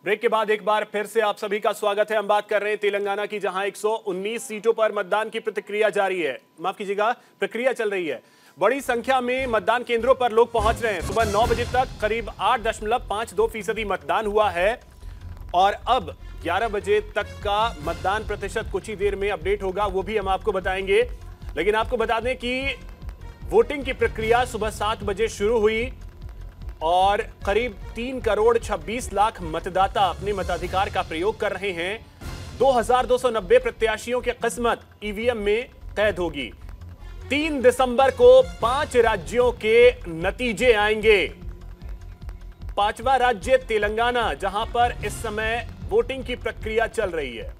Break के बाद एक बार फिर से आप सभी का स्वागत है। हम बात कर रहे हैं तेलंगाना की, जहां 119 सीटों पर मतदान की प्रतिक्रिया जारी है, माफ कीजिएगा, प्रक्रिया चल रही है। बड़ी संख्या में मतदान केंद्रों पर लोग पहुंच रहे हैं। सुबह 9 बजे तक करीब 8.52% मतदान हुआ है और अब 11 बजे तक का मतदान प्रतिशत कुछ ही देर में अपडेट होगा, वो भी हम आपको बताएंगे। लेकिन आपको बता दें कि वोटिंग की प्रक्रिया सुबह 7 बजे शुरू हुई और करीब 3 करोड़ 26 लाख मतदाता अपने मताधिकार का प्रयोग कर रहे हैं। 2290 प्रत्याशियों की किस्मत ईवीएम में कैद होगी। 3 दिसंबर को 5 राज्यों के नतीजे आएंगे। 5वां राज्य तेलंगाना, जहां पर इस समय वोटिंग की प्रक्रिया चल रही है।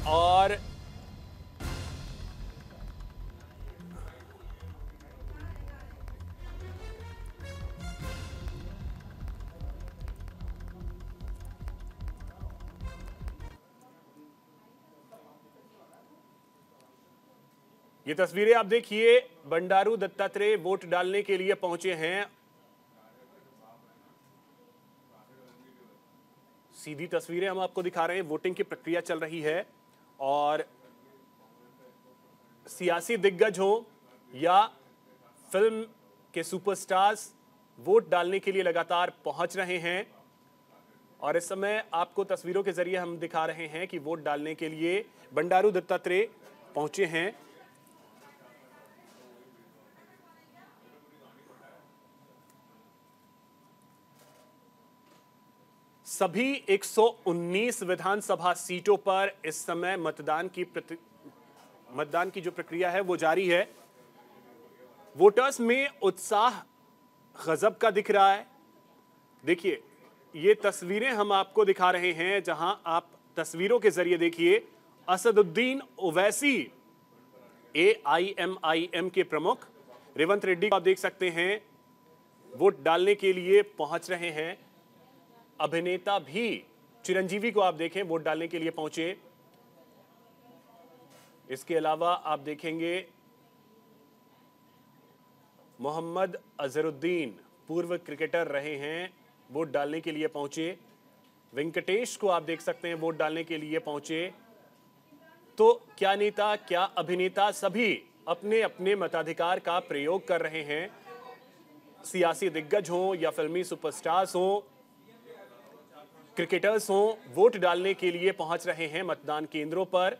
और ये तस्वीरें आप देखिए, बंडारू दत्तात्रेय वोट डालने के लिए पहुंचे हैं। सीधी तस्वीरें हम आपको दिखा रहे हैं। वोटिंग की प्रक्रिया चल रही है और सियासी दिग्गज हो या फिल्म के सुपरस्टार्स वोट डालने के लिए लगातार पहुंच रहे हैं। और इस समय आपको तस्वीरों के जरिए हम दिखा रहे हैं कि वोट डालने के लिए बंडारू दत्तात्रेय पहुंचे हैं। सभी 119 विधानसभा सीटों पर इस समय मतदान की जो प्रक्रिया है वो जारी है। वोटर्स में उत्साह गजब का दिख रहा है। देखिए, ये तस्वीरें हम आपको दिखा रहे हैं, जहां आप तस्वीरों के जरिए देखिए, असदुद्दीन ओवैसी AIMIM के प्रमुख रेवंत रेड्डी को आप देख सकते हैं, वोट डालने के लिए पहुंच रहे हैं। अभिनेता भी चिरंजीवी को आप देखें, वोट डालने के लिए पहुंचे। इसके अलावा आप देखेंगे मोहम्मद अजहरुद्दीन, पूर्व क्रिकेटर रहे हैं, वोट डालने के लिए पहुंचे। वेंकटेश को आप देख सकते हैं, वोट डालने के लिए पहुंचे। तो क्या नेता, क्या अभिनेता, सभी अपने अपने मताधिकार का प्रयोग कर रहे हैं। सियासी दिग्गज हों या फिल्मी सुपरस्टार्स हों, क्रिकेटर्स हों, वोट डालने के लिए पहुंच रहे हैं मतदान केंद्रों पर।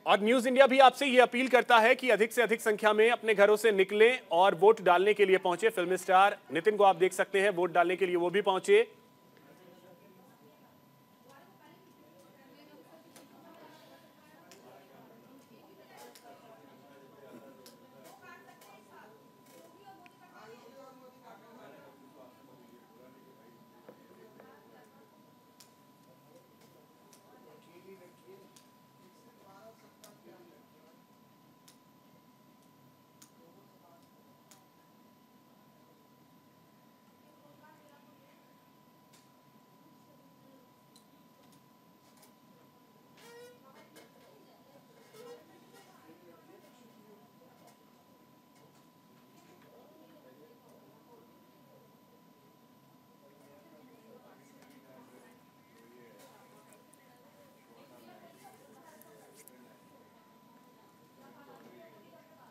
और न्यूज इंडिया भी आपसे यह अपील करता है कि अधिक से अधिक संख्या में अपने घरों से निकलें और वोट डालने के लिए पहुंचे। फिल्म स्टार नितिन को आप देख सकते हैं, वोट डालने के लिए वो भी पहुंचे।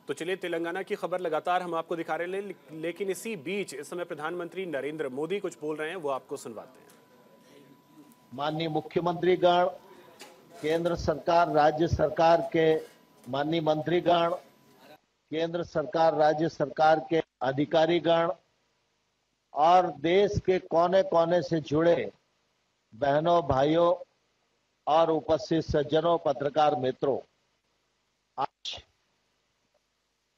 तो चलिए, तेलंगाना की खबर लगातार हम आपको दिखा रहे हैं, लेकिन इसी बीच इस समय प्रधानमंत्री नरेंद्र मोदी कुछ बोल रहे हैं, वो आपको सुनवाते हैं। माननीय मुख्यमंत्रीगण, केंद्र सरकार राज्य सरकार के माननीय मंत्रीगण, केंद्र सरकार राज्य सरकार के अधिकारीगण और देश के कोने कोने से जुड़े बहनों, भाइयों और उपस्थित सज्जनों, पत्रकार मित्रों, आज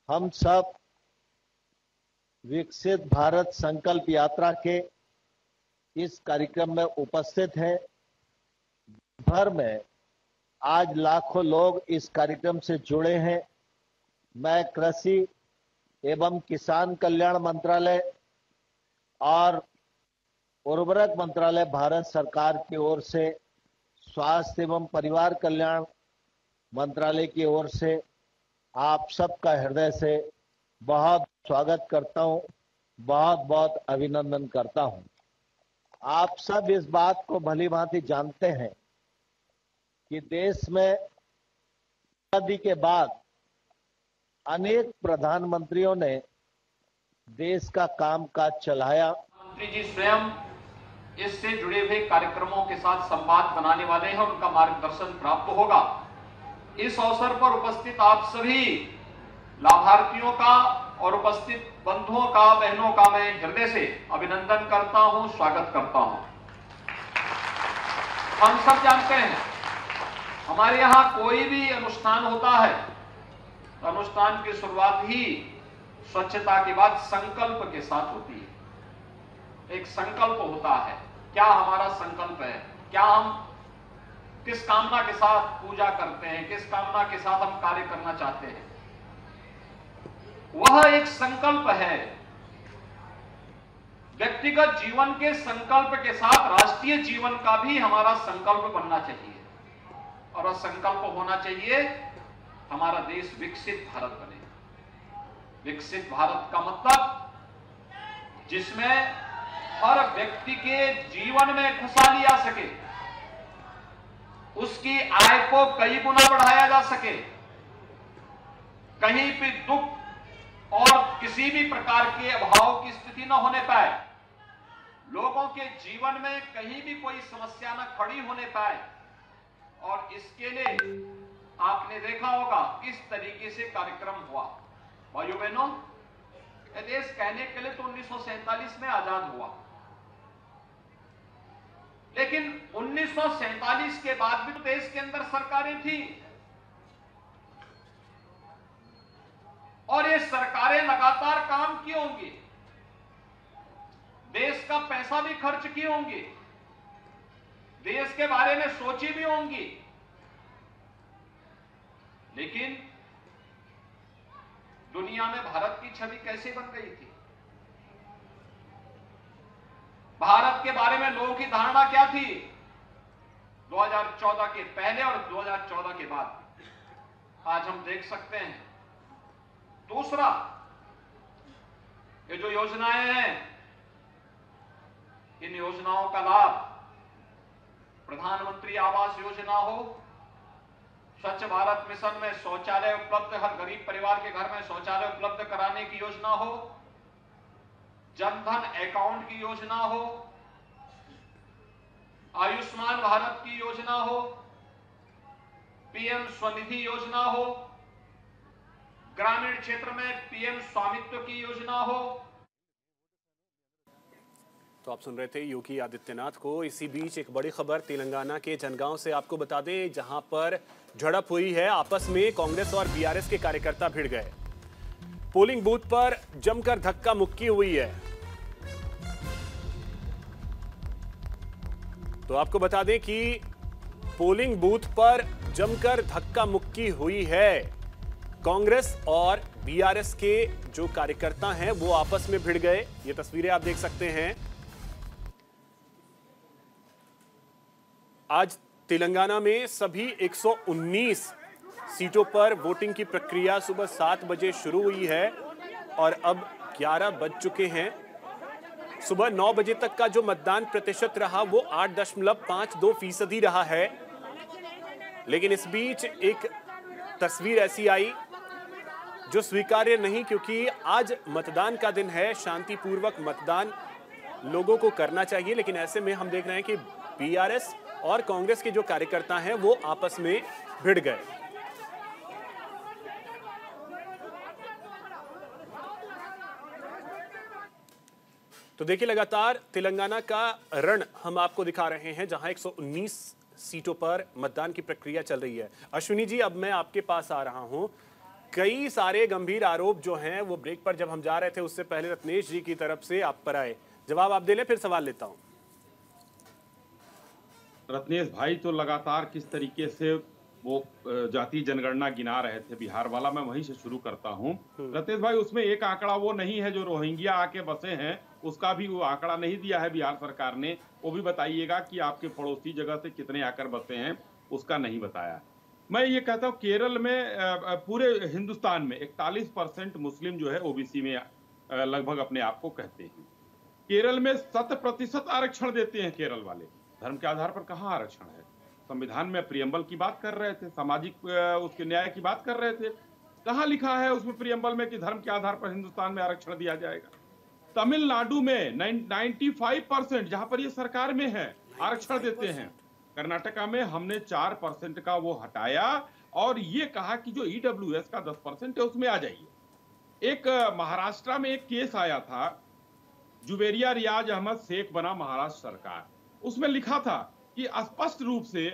हम सब विकसित भारत संकल्प यात्रा के इस कार्यक्रम में उपस्थित हैं। भर में आज लाखों लोग इस कार्यक्रम से जुड़े हैं। मैं कृषि एवं किसान कल्याण मंत्रालय और उर्वरक मंत्रालय भारत सरकार की ओर से, स्वास्थ्य एवं परिवार कल्याण मंत्रालय की ओर से आप सबका हृदय से बहुत स्वागत करता हूं, बहुत बहुत अभिनंदन करता हूं। आप सब इस बात को भली भांति जानते हैं कि देश में आजादी के बाद अनेक प्रधानमंत्रियों ने देश का कामकाज चलाया। मंत्री जी स्वयं इससे जुड़े हुए कार्यक्रमों के साथ संवाद बनाने वाले हैं, उनका मार्गदर्शन प्राप्त होगा। इस अवसर पर उपस्थित आप सभी लाभार्थियों का और उपस्थित बंधुओं का, बहनों का मैं हृदय से अभिनंदन करता हूं, स्वागत करता हूं। हम सब जानते हैं हमारे यहां कोई भी अनुष्ठान होता है तो अनुष्ठान की शुरुआत ही स्वच्छता के बाद संकल्प के साथ होती है। एक संकल्प होता है, क्या हमारा संकल्प है, क्या हम किस कामना के साथ पूजा करते हैं, किस कामना के साथ हम कार्य करना चाहते हैं, वह एक संकल्प है। व्यक्तिगत जीवन के संकल्प के साथ राष्ट्रीय जीवन का भी हमारा संकल्प बनना चाहिए और वह संकल्प होना चाहिए हमारा देश विकसित भारत बने। विकसित भारत का मतलब जिसमें हर व्यक्ति के जीवन में खुशहाली आ सके, उसकी आय को कई गुना बढ़ाया जा सके, कहीं भी दुख और किसी भी प्रकार के अभाव की स्थिति न होने पाए, लोगों के जीवन में कहीं भी कोई समस्या न खड़ी होने पाए। और इसके लिए आपने देखा होगा किस तरीके से कार्यक्रम हुआ। भाइयों बहनों, यह देश कहने के लिए तो 1947 में आजाद हुआ, लेकिन 1947 के बाद भी तो देश के अंदर सरकारें थी और ये सरकारें लगातार काम किए होंगे, देश का पैसा भी खर्च किए होंगे, देश के बारे में सोची भी होंगी, लेकिन दुनिया में भारत की छवि कैसे बन गई थी? भारत के बारे में लोगों की धारणा क्या थी 2014 के पहले और 2014 के बाद? आज हम देख सकते हैं। दूसरा, ये जो योजनाएं हैं, इन योजनाओं का लाभ प्रधानमंत्री आवास योजना हो, स्वच्छ भारत मिशन में शौचालय उपलब्ध, हर गरीब परिवार के घर में शौचालय उपलब्ध कराने की योजना हो, जनधन अकाउंट की योजना हो, आयुष्मान भारत की योजना हो, पीएम स्वनिधि योजना हो, ग्रामीण क्षेत्र में पीएम स्वामित्व की योजना हो। तो आप सुन रहे थे योगी आदित्यनाथ को। इसी बीच एक बड़ी खबर तेलंगाना के जनगांव से आपको बता दें, जहां पर झड़प हुई है, आपस में कांग्रेस और बीआरएस के कार्यकर्ता भिड़ गए। पोलिंग बूथ पर जमकर धक्का मुक्की हुई है। तो आपको बता दें कि पोलिंग बूथ पर जमकर धक्का मुक्की हुई है। कांग्रेस और बीआरएस के जो कार्यकर्ता हैं वो आपस में भिड़ गए। ये तस्वीरें आप देख सकते हैं। आज तेलंगाना में सभी 119 सीटों पर वोटिंग की प्रक्रिया सुबह 7 बजे शुरू हुई है और अब 11 बज चुके हैं। सुबह 9 बजे तक का जो मतदान प्रतिशत रहा वो 8.52% रहा है। लेकिन इस बीच एक तस्वीर ऐसी आई जो स्वीकार्य नहीं, क्योंकि आज मतदान का दिन है, शांतिपूर्वक मतदान लोगों को करना चाहिए। लेकिन ऐसे में हम देख रहे हैं कि बीआरएस और कांग्रेस के जो कार्यकर्ता हैं वो आपस में भिड़ गए। तो देखिए, लगातार तेलंगाना का रण हम आपको दिखा रहे हैं, जहां 119 सीटों पर मतदान की प्रक्रिया चल रही है। अश्विनी जी, अब मैं आपके पास आ रहा हूं। कई सारे गंभीर आरोप जो हैं वो ब्रेक पर जब हम जा रहे थे उससे पहले रत्नेश जी की तरफ से आप पर आए। जवाब आप दे लें, फिर सवाल लेता हूं। रत्नेश भाई तो लगातार किस तरीके से वो जाति जनगणना गिना रहे थे बिहार वाला, मैं वहीं से शुरू करता हूं। रत्नेश भाई, उसमें एक आंकड़ा वो नहीं है जो रोहिंग्या आके बसे हैं, उसका भी वो आंकड़ा नहीं दिया है बिहार सरकार ने। वो भी बताइएगा कि आपके पड़ोसी जगह से कितने आकर बसे हैं, उसका नहीं बताया। मैं ये कहता हूँ केरल में पूरे हिंदुस्तान में 41% मुस्लिम जो है ओबीसी में लगभग अपने आप को कहते हैं। केरल में 100% आरक्षण देते हैं केरल वाले। धर्म के आधार पर कहाँ आरक्षण है? संविधान में प्रियम्बल की बात कर रहे थे, सामाजिक उसके न्याय की बात कर रहे थे, कहाँ लिखा है उसमें प्रियम्बल में कि धर्म के आधार पर हिंदुस्तान में आरक्षण दिया जाएगा? तमिलनाडु में 95% जहां पर ये सरकार में है आरक्षण देते हैं। कर्नाटका में हमने 4% का वो हटाया और ये कहा कि जो ईडब्ल्यूएस का 10% है उसमें आ जाइए। एक महाराष्ट्र में एक केस आया था, जुवेरिया रियाज अहमद शेख बना महाराष्ट्र सरकार, उसमें लिखा था कि स्पष्ट रूप से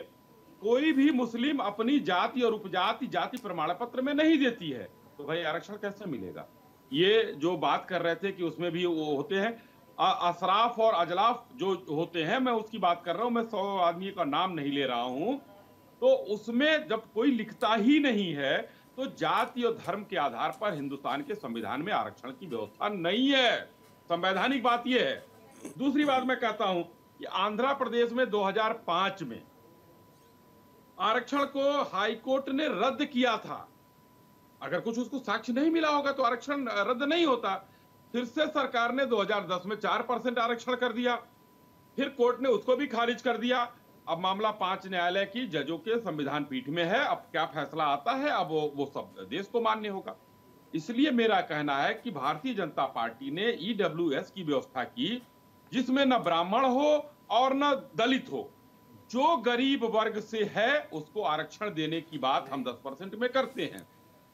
कोई भी मुस्लिम अपनी जाति और उपजाति जाति प्रमाण पत्र में नहीं देती है, तो भाई आरक्षण कैसे मिलेगा? ये जो बात कर रहे थे कि उसमें भी वो होते हैं असराफ और अजलाफ जो होते हैं, मैं उसकी बात कर रहा हूं, मैं 100 आदमी का नाम नहीं ले रहा हूं। तो उसमें जब कोई लिखता ही नहीं है तो जाति और धर्म के आधार पर हिंदुस्तान के संविधान में आरक्षण की व्यवस्था नहीं है। संवैधानिक बात यह है। दूसरी बात मैं कहता हूं कि आंध्र प्रदेश में 2005 में आरक्षण को हाईकोर्ट ने रद्द किया था। अगर कुछ उसको साक्ष्य नहीं मिला होगा तो आरक्षण रद्द नहीं होता। फिर से सरकार ने 2010 में 4% आरक्षण कर दिया, फिर कोर्ट ने उसको भी खारिज कर दिया। अब मामला 5 न्यायालय की जजों के संविधान पीठ में है। अब क्या फैसला आता है अब वो सब देश को मान्य होगा। इसलिए मेरा कहना है कि भारतीय जनता पार्टी ने ईडब्ल्यूएस की व्यवस्था की जिसमें न ब्राह्मण हो और न दलित हो, जो गरीब वर्ग से है उसको आरक्षण देने की बात हम 10% में करते हैं।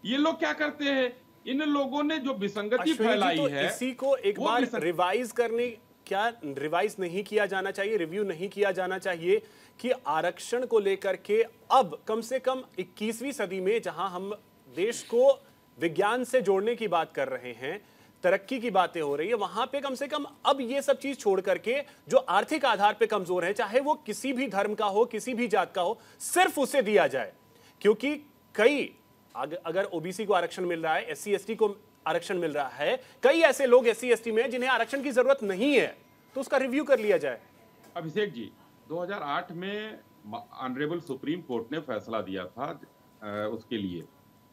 ये लोग क्या करते हैं, इन लोगों ने जो विसंगति फैलाई तो है, इसी को एक बार रिवाइज करने, क्या रिवाइज नहीं किया जाना चाहिए, रिव्यू नहीं किया जाना चाहिए कि आरक्षण को लेकर के अब कम से कम 21वीं सदी में जहां हम देश को विज्ञान से जोड़ने की बात कर रहे हैं, तरक्की की बातें हो रही है, वहां पे कम से कम अब ये सब चीज छोड़ करके जो आर्थिक आधार पे कमजोर है, चाहे वो किसी भी धर्म का हो, किसी भी जात का हो, सिर्फ उसे दिया जाए। क्योंकि कई अगर ओबीसी को आरक्षण मिल रहा है, एससी एसटी को आरक्षण मिल रहा है, कई ऐसे लोग एससी एसटी में जिन्हें आरक्षण की जरूरत नहीं है, तो उसका रिव्यू कर लिया जाए। अभिषेक जी, 2008 में ऑनरेबल सुप्रीम कोर्ट ने फैसला दिया था उसके लिए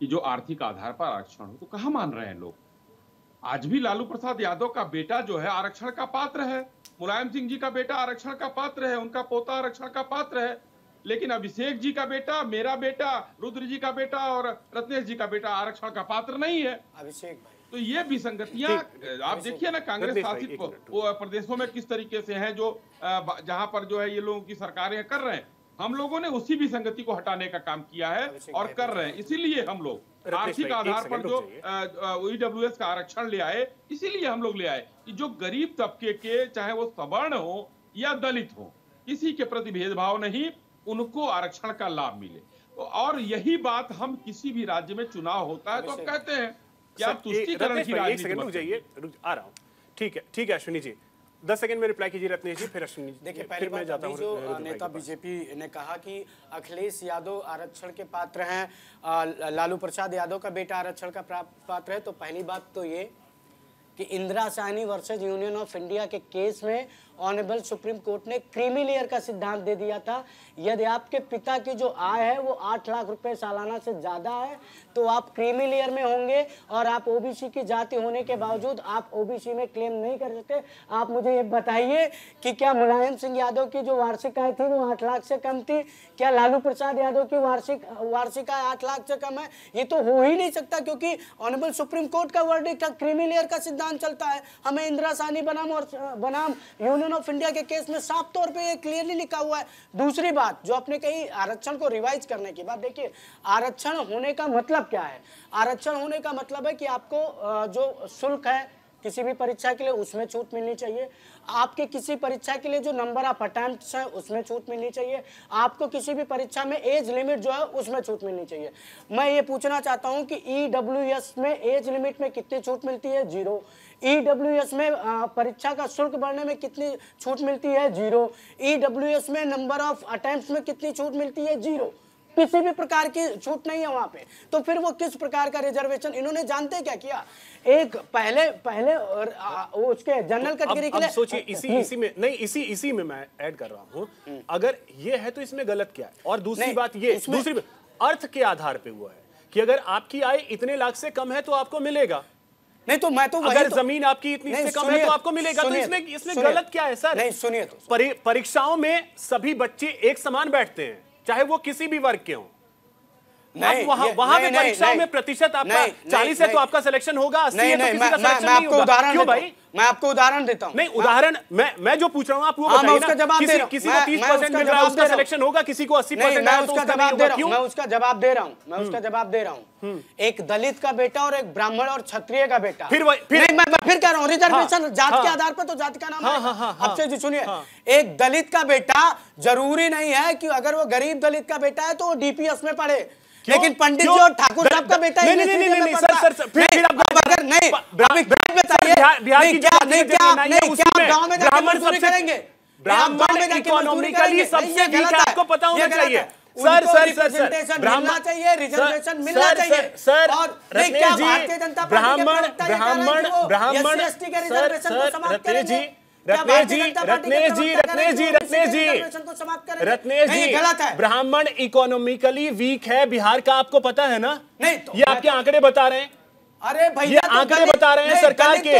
कि जो आर्थिक आधार पर आरक्षण हो, तो कहां मान रहे हैं लोग? आज भी लालू प्रसाद यादव का बेटा जो है आरक्षण का पात्र है, मुलायम सिंह जी का बेटा आरक्षण का पात्र है, उनका पोता आरक्षण का पात्र है, लेकिन अभिषेक जी का बेटा, मेरा बेटा, रुद्र जी का बेटा और रत्नेश जी का बेटा आरक्षण का पात्र नहीं है। अभिषेक भाई, तो ये विसंगतियां आप देखिए ना, कांग्रेस शासित प्रदेशों में किस तरीके से हैं, जो जहां पर जो है ये लोगों की सरकारें कर रहे हैं। हम लोगों ने उसी विसंगति को हटाने का काम किया है और कर रहे हैं। इसीलिए हम लोग आर्थिक आधार पर जो ईडब्ल्यूएस का आरक्षण ले आए, इसीलिए हम लोग ले आए कि जो गरीब तबके के, चाहे वो सवर्ण हो या दलित हो, किसी के प्रति भेदभाव नहीं, उनको आरक्षण का लाभ मिले। और यही बात हम किसी भी राज्य में चुनाव होता है तो हम कहते हैं कि आप तुष्टीकरण की राजनीति रुक जाइए, आ रहा हूं। ठीक है अश्विनी जी, 10 सेकंड में रिप्लाई कीजिए रत्नेश जी, फिर अश्विनी जी। देखिए, पहली बात अभी जो नेता बीजेपी ने कहा कि अखिलेश यादव आरक्षण के पात्र हैं, लालू प्रसाद यादव का बेटा आरक्षण का पात्र है, तो पहली बात तो ये कि Indira Sahni versus union of India के केस में ऑनरेबल सुप्रीम कोर्ट ने क्रीमी लेयर का सिद्धांत दे दिया था। यदि आपके पिता की जो आय है वो 8 लाख रुपए सालाना से ज़्यादा है तो आप क्रीमी लेयर में होंगे और आप ओबीसी की जाति होने के बावजूद आप ओबीसी में क्लेम नहीं कर सकते। आप मुझे ये बताइए कि क्या मुलायम सिंह यादव की जो वार्षिक आय थी वो 8 लाख से कम थी? क्या लालू प्रसाद यादव की वार्षिक आय 8 लाख से कम है? ये तो हो ही नहीं सकता, क्योंकि ऑनरेबल सुप्रीम कोर्ट का वर्डिक्ट का क्रीमी लेयर का सिद्धांत चलता है। हमें इंदिरा साहनी बनाम यूनियन ऑफ इंडिया के केस में साफ तौर पे ये क्लियरली लिखा हुआ है। दूसरी बात जो आपने कही आरक्षण को रिवाइज करने की बात, देखिए आरक्षण होने का मतलब क्या है? आरक्षण होने का मतलब है कि आपको जो शुल्क है किसी भी परीक्षा के लिए उसमें छूट मिलनी चाहिए, आपके किसी परीक्षा के लिए जो नंबर ऑफ अटेम्प्ट्स है उसमें छूट मिलनी चाहिए, आपको किसी भी परीक्षा में एज लिमिट जो है उसमें छूट मिलनी चाहिए। मैं ये पूछना चाहता हूं कि ईडब्ल्यूएस में एज लिमिट में कितनी छूट मिलती है? 0। ईडब्ल्यूएस में परीक्षा का शुल्क भरने में कितनी छूट मिलती है? 0। ईडब्ल्यूएस में नंबर ऑफ अटेम्प्ट्स में कितनी छूट मिलती है? 0। किसी भी प्रकार की छूट नहीं है वहां पे। तो फिर वो किस प्रकार का रिजर्वेशन? इन्होंने जानते क्या किया, एक पहले उसके जनरल कैटेगरी के लिए सोचिए, इसी में मैं ऐड कर रहा हूं, अगर ये है तो इसमें गलत क्या है? और दूसरी बात ये, अर्थ के आधार पे हुआ है कि अगर आपकी आय इतने लाख से कम है तो आपको मिलेगा, नहीं तो मैं तो अगर जमीन आपकी इतनी से कम है तो आपको मिलेगा। तो इसमें गलत क्या है सर? नहीं सुनिए तो, परीक्षाओं में सभी बच्चे एक समान बैठते हैं, चाहे वो किसी भी वर्ग के हों। नहीं, वहां पे परीक्षाओं में प्रतिशत आपका 40 है तो आपका सिलेक्शन होगा, 80 है तो किसी का सिलेक्शन नहीं होगा। क्यों भाई? मैं आपको उदाहरण देता हूं। नहीं उदाहरण मैं जो पूछ रहा हूं आप वो बताइए ना। किसी को 30% मिल रहा है उसका सिलेक्शन होगा, किसी को 80% है तो उसका नहीं होगा। क्यों? मैं उसका जवाब दे रहा हूं। एक दलित का बेटा और एक ब्राह्मण और क्षत्रिय का बेटा, फिर मैं फिर कह रहा हूं रिजर्वेशन जात के आधार पर, तो जाति का नाम है। अब से सुनिए, एक दलित का बेटा जरूरी नहीं है कि अगर वो गरीब दलित का बेटा है तो वो डीपीएस में पढ़े, लेकिन पंडित जी और ठाकुर साहब का बेटा नहीं सर फिर आप अगर नहीं बताइए क्या गांव में ब्राह्मण करेंगे, ब्राह्मण इकोनॉमिकली सबसे वीक है, आपको पता होना चाहिए। सर मिलना चाहिए, रिजर्वेशन मिलना चाहिए। सर और क्या भारतीय जनता पार्टी रत्नेश जी ब्राह्मण इकोनॉमिकली वीक है बिहार का, आपको पता है ना? नहीं तो ये आपके आंकड़े बता रहे हैं। अरे भैया ये आंकड़े बता रहे हैं सरकार के,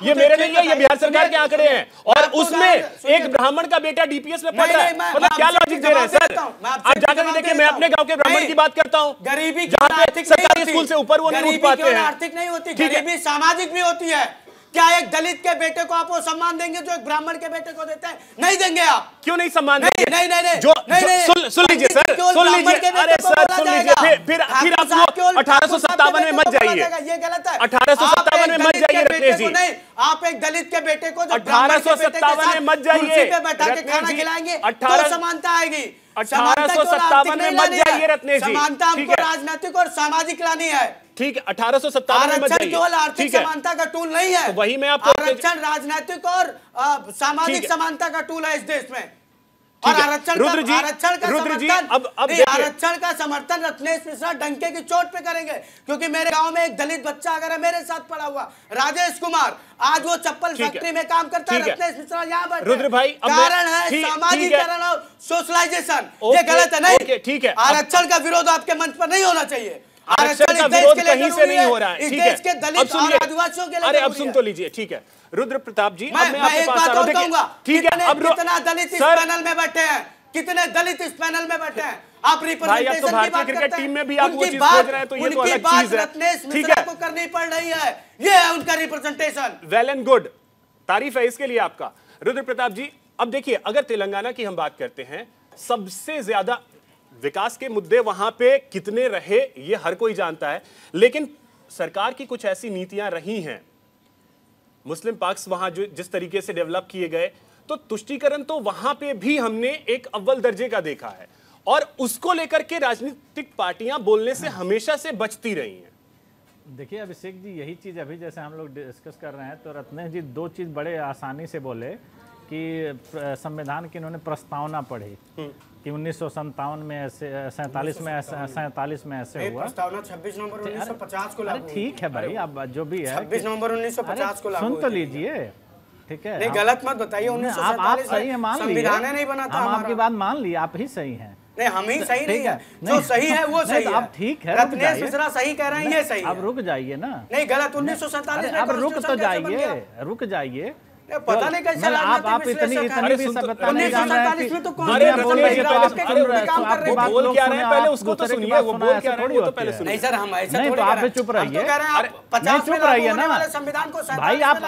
ये मेरे नहीं है, ये बिहार सरकार के आंकड़े हैं। और उसमें एक ब्राह्मण का बेटा डीपीएस में पढ़ रहा है, मतलब क्या लॉजिक दे रहे हैं सर? आप जाकर देखिए, मैं अपने गांव के ब्राह्मण की बात करता हूँ, गरीबी जहाँ पे सरकारी स्कूल से ऊपर वो नहीं उठ पाते हैं। आर्थिक नहीं होती, गरीबी सामाजिक भी होती है। क्या एक दलित के बेटे को आप वो सम्मान देंगे जो एक ब्राह्मण के बेटे को देते हैं? नहीं देंगे आप। क्यों नहीं सम्मान देंगे? नहीं सुन लीजिए सर, सुन लीजिए, अरे सर सुन लीजिए, फिर आप लोग 1857 में मत जाइए, ये गलत है। 1857 में मत जाइए रत्नेश जी। नहीं, आप एक दलित के बेटे को 1857 में मत जाइए, पे बैठा के खाना खिलाएंगे तो समानता आएगी। 1857 में मत जाइए रत्नेश जी। समानता हमको राजनीतिक और सामाजिक लानी है। ठीक है, 1857 में मत जाइए। केवल आर्थिक समानता का टूल नहीं है, तो वही मैं आपको आरक्षण राजनीतिक और सामाजिक समानता का टूल है इस देश में। और आरक्षण का समर्थन रत्नेश मिश्रा डंके की चोट पे करेंगे, क्योंकि मेरे गांव में एक दलित बच्चा अगर है मेरे साथ पढ़ा हुआ, राजेश कुमार, आज वो चप्पल फैक्ट्री में काम करता है। रत्नेश मिश्रा यहाँ पर रुद्र भाई, कारण है सामाजिकरण और सोशलाइजेशन। ये गलत है। नहीं, ठीक है, आरक्षण का विरोध आपके मंच पर नहीं होना चाहिए। आरक्षण का विरोध कहीं से नहीं हो रहा है। ठीक है, के दलित और आदिवासियों के लिए। अरे अब सुन तो लीजिए, ठीक है रुद्र प्रताप जी, मैं एक बात और कहूंगा, ठीक है, अब कितना दलित इस पैनल में बैठे हैं, कितने दलित इस पैनल में बैठे हैं। आप रिप्रेजेंटेशन की बात करते हैं, क्रिकेट टीम में भी आप वो चीज खोज रहे हैं, तो ये तो अलग चीज है। रत्नेश मिश्रा को करनी पड़ रही है, ये है उनका रिप्रेजेंटेशन। वेल एंड गुड, तारीफ है इसके लिए आपका। रुद्र प्रताप जी, अब देखिए, अगर तेलंगाना की हम बात करते हैं, सबसे ज्यादा विकास के मुद्दे वहां पे कितने रहे ये हर कोई जानता है, लेकिन सरकार की कुछ ऐसी नीतियां रही हैं, मुस्लिम पक्ष वहां जो जिस तरीके से डेवलप किए गए, तो तुष्टीकरण तो वहां पे भी हमने एक अव्वल दर्जे का देखा है, और उसको लेकर के राजनीतिक पार्टियां बोलने से हमेशा से बचती रही हैं। देखिए अभिषेक जी, यही चीज़ अभी जैसे हम लोग डिस्कस कर रहे हैं, तो रत्नेश जी दो चीज़ बड़े आसानी से बोले कि संविधान की इन्होंने प्रस्तावना पढ़ी कि 1957 में ऐसे 47 में ऐसे हुआ। प्रस्तावना 26 नवंबर 1950 को लागू। ठीक है भाई, अब जो भी है 26 नवंबर 1950 को लागू। सुन तो लीजिए, ठीक है, नहीं गलत मत बताइए। 1947 आप सही है, मान लीजिए, संविधान नहीं बना था, हम आपकी बात मान ली, आप ही सही हैं। नहीं, हम ही सही नहीं है, जो सही है वो सही है। आप ठीक है, रत्नेश मिश्रा सही कह रहे हैं, ये सही है। अब रुक जाइए ना। नहीं गलत, 1947 में अब रुक तो जाइए, रुक जाइए। पता नहीं कैसे आप इतनी भी सभ्यता नहीं जान रहे हैं कि तो दुनिया बोल रही है, तो आप सुन रहे काम कर रहे हैं। बोल क्या रहे हैं, पहले उसको तो सुनिए, वो बोल क्या रहे हैं वो तो पहले सुनिए। नहीं सर, हम ऐसा नहीं, थोड़ी तो आप भी चुप रहिए, नहीं चुप रहिए ना संविधान को भाई। आप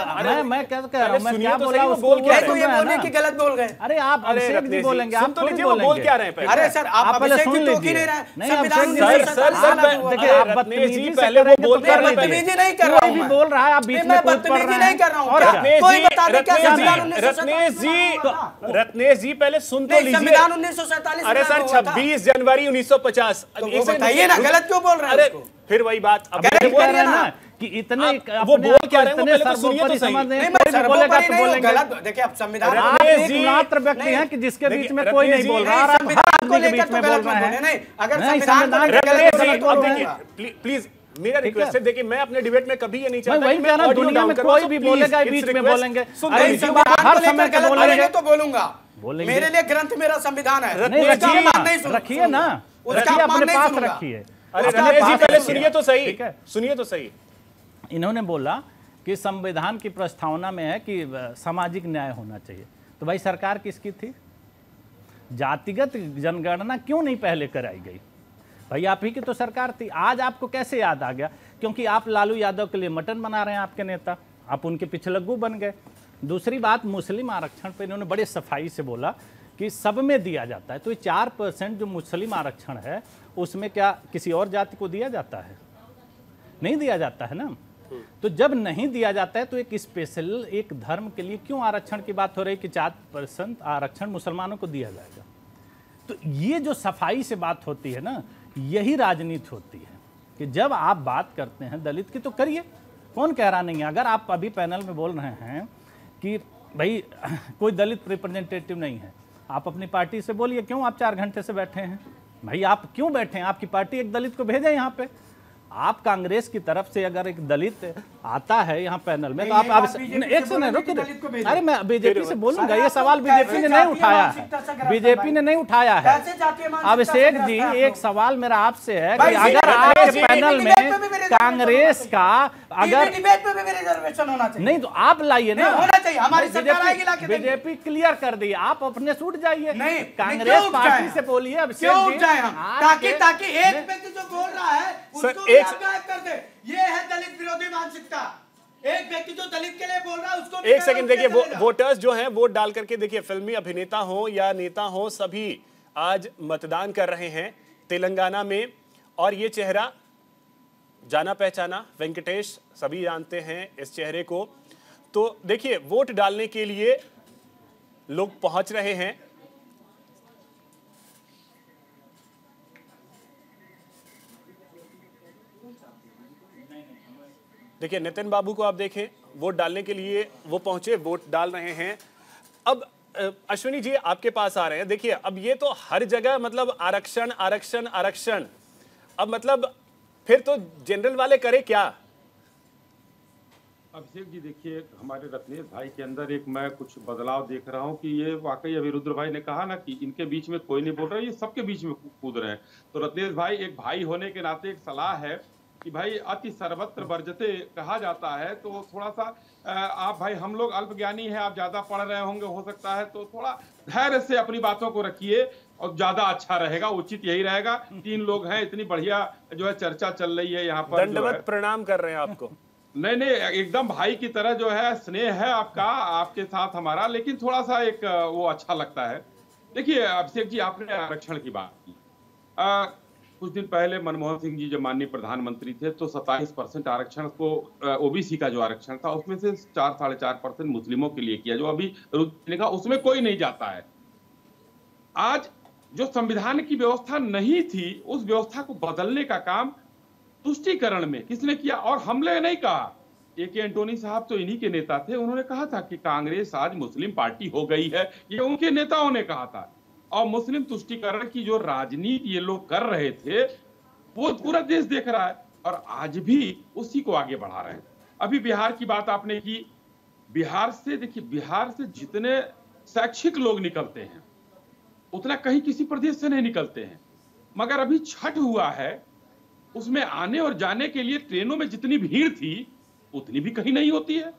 मैं क्या कह रहा हूँ, मैं क्या बोल रहा हूँ, बोल क्या तो ये बोलने की गलत बोल गए। अरे आप अभिषेक जी बोलेंगे, आप थोड़ी बोल क्या रहे हैं? अरे सर, आप पहले अभिषेक सुन जी टोकी लीजिए। नहीं रहे। नहीं देखिए, आप बदतमीजी पहले वो बोल कर बदतमीजी नहीं कर रहा हूँ, भी बोल रहा है, आप बीच में कूद पड़ रहे हैं। नहीं कर रहा हूँ, कोई बता दे क्या संविधान। रत्नेश जी पहले सुन तो लीजिए, संविधान 1947। अरे सर 26 जनवरी 1950। बताइए ना, गलत क्यों बोल रहे हैं? फिर वही बात अब बोल रहे हैं ना कि इतने वो बोल क्या रहे हैं, वो पहले तो सुनिए तो सही। नहीं बोलेगा तो बोलेंगे। गलत देखिए, अब संविधान आप एक मात्र व्यक्ति हैं कि जिसके बीच में कोई नहीं बोल रहा, और आप हर आदमी के बीच में बोल रहे हैं। नहीं, अगर संविधान प्लीज मेरा रिक्वेस्ट है, देखिए मैं अपने डिबेट में कभी ये नहीं चाहता वही कहना, दुनिया में कोई भी बोलेगा बीच में बोलेंगे, हर समय के बोलेंगे तो बोलूंगा। मेरे लिए ग्रंथ मेरा संविधान है, रखिए ना। उसका अपमान अपने नहीं पास सुनूंगा। रखिए। अरे उसका रमेश जी पास पहले रखिए। सुनिए तो सही, ठीक है, सुनिए तो सही। इन्होंने बोला कि संविधान की प्रस्तावना में है कि सामाजिक न्याय होना चाहिए। तो भाई सरकार किसकी थी? जातिगत जनगणना क्यों नहीं पहले कराई गई? भाई आप ही की तो सरकार थी। आज आपको कैसे याद आ गया? क्योंकि आप लालू यादव के लिए मटन बना रहे हैं आपके नेता, आप उनके पिछलग्गू बन गए। दूसरी बात, मुस्लिम आरक्षण पे इन्होंने बड़े सफाई से बोला कि सब में दिया जाता है। तो ये 4% जो मुस्लिम आरक्षण है उसमें क्या किसी और जाति को दिया जाता है? नहीं दिया जाता है ना। तो जब नहीं दिया जाता है तो एक स्पेशल एक धर्म के लिए क्यों आरक्षण की बात हो रही है कि 4% आरक्षण मुसलमानों को दिया जाएगा? तो ये जो सफाई से बात होती है ना, यही राजनीति होती है कि जब आप बात करते हैं दलित की तो करिए, कौन कह रहा नहीं है। अगर आप अभी पैनल में बोल रहे हैं कि भाई कोई दलित रिप्रेजेंटेटिव नहीं है, आप अपनी पार्टी से बोलिए, क्यों आप 4 घंटे से बैठे हैं? भाई आप क्यों बैठे हैं? आपकी पार्टी एक दलित को भेजे यहाँ पे। आप कांग्रेस की तरफ से अगर एक दलित आता है यहाँ पैनल में तो आप एक से नहीं रुक। अरे मैं बीजेपी से बोलूंगा, ये सवाल बीजेपी ने नहीं उठाया है, बीजेपी ने नहीं उठाया है। अभिषेक जी, एक सवाल मेरा आपसे है कि अगर आपके पैनल में कांग्रेस का अगर नहीं तो आप लाइए ना, होना चाहिए, हमारी सरकार आएगी लाके देंगे। बीजेपी क्लियर कर दी, आप अपने सूट जाइए, कांग्रेस पार्टी से बोलिए। अभिषेक जी ताकि एक व्यक्ति जो बोल रहा है उसको भी आप गायब कर दे। ये है दलित विरोधी मानसिकता। एक व्यक्ति जो दलित के लिए बोल रहा है उसको भी एक सेकंड देखिए, वोटर्स जो हैं वोट डाल करके देखिए, फिल्मी अभिनेता हो या नेता हो, सभी आज मतदान कर रहे हैं तेलंगाना में। और ये चेहरा जाना पहचाना, वेंकटेश, सभी जानते हैं इस चेहरे को। तो देखिए, वोट डालने के लिए लोग पहुंच रहे हैं। देखिए नितिन बाबू को आप देखें, वोट डालने के लिए वो पहुंचे, वोट डाल रहे हैं। अब अश्विनी जी आपके पास आ रहे हैं। देखिए अब ये तो हर जगह मतलब आरक्षण आरक्षण आरक्षण, अब मतलब फिर तो जनरल वाले करे क्या? अभिषेक जी देखिए, हमारे रत्नेश भाई के अंदर एक मैं कुछ बदलाव देख रहा हूं कि ये वाकई अभी रुद्र भाई ने कहा ना कि इनके बीच में कोई नहीं बोल रहा, ये सबके बीच में कूद रहे हैं। तो रत्नेश भाई, एक भाई होने के नाते एक सलाह है कि भाई अति सर्वत्र वर्जते कहा जाता है, तो थोड़ा सा आप भाई, हम लोग अल्पज्ञानी हैं, आप ज्यादा पढ़ रहे होंगे हो सकता है, तो थोड़ा धैर्य से अपनी बातों को रखिए और ज्यादा अच्छा रहेगा, उचित यही रहेगा। 3 लोग हैं, इतनी बढ़िया जो है चर्चा चल रही है यहाँ पर। दंडवत प्रणाम कर रहे हैं आपको। नहीं नहीं, एकदम भाई की तरह जो है स्नेह है आपका, आपके साथ हमारा, लेकिन थोड़ा सा एक वो अच्छा लगता है। देखिए अभिषेक जी, आपने आरक्षण की बात की। कुछ दिन पहले मनमोहन सिंह जी जब माननीय प्रधानमंत्री थे तो 27% आरक्षण को, ओबीसी का जो आरक्षण था उसमें से 4-4.5% मुस्लिमों के लिए किया, जो अभी कहा उसमें कोई नहीं जाता है। आज जो संविधान की व्यवस्था नहीं थी, उस व्यवस्था को बदलने का काम तुष्टीकरण में किसने किया? और हमले नहीं कहा, ए.के. एंटोनी साहब तो इन्हीं के नेता थे, उन्होंने कहा था कि कांग्रेस आज मुस्लिम पार्टी हो गई है, ये उनके नेताओं ने कहा था। और मुस्लिम तुष्टीकरण की जो राजनीति ये लोग कर रहे थे वो पूरा देश देख रहा है, और आज भी उसी को आगे बढ़ा रहे हैं। अभी बिहार की बात आपने की, बिहार से देखिए, बिहार से जितने शैक्षिक लोग निकलते हैं उतना कहीं किसी प्रदेश से नहीं निकलते हैं, मगर अभी छठ हुआ है, उसमें आने और जाने के लिए ट्रेनों में जितनी भीड़ थी उतनी भी कहीं नहीं होती है।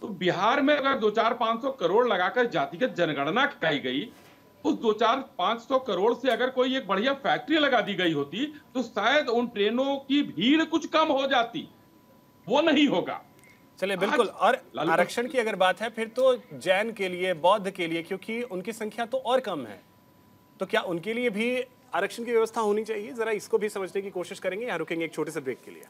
तो बिहार में अगर 200-500 करोड़ लगाकर जातिगत जनगणना कराई गई, उस 200-500 करोड़ से अगर कोई एक बढ़िया फैक्ट्री लगा दी गई होती तो शायद उन ट्रेनों की भीड़ कुछ कम हो जाती। वो नहीं होगा। चलिए बिल्कुल। और आरक्षण की अगर बात है फिर तो जैन के लिए, बौद्ध के लिए, क्योंकि उनकी संख्या तो और कम है, तो क्या उनके लिए भी आरक्षण की व्यवस्था होनी चाहिए? जरा इसको भी समझने की कोशिश करेंगे। यहाँ रुकेंगे एक छोटे से ब्रेक के लिए।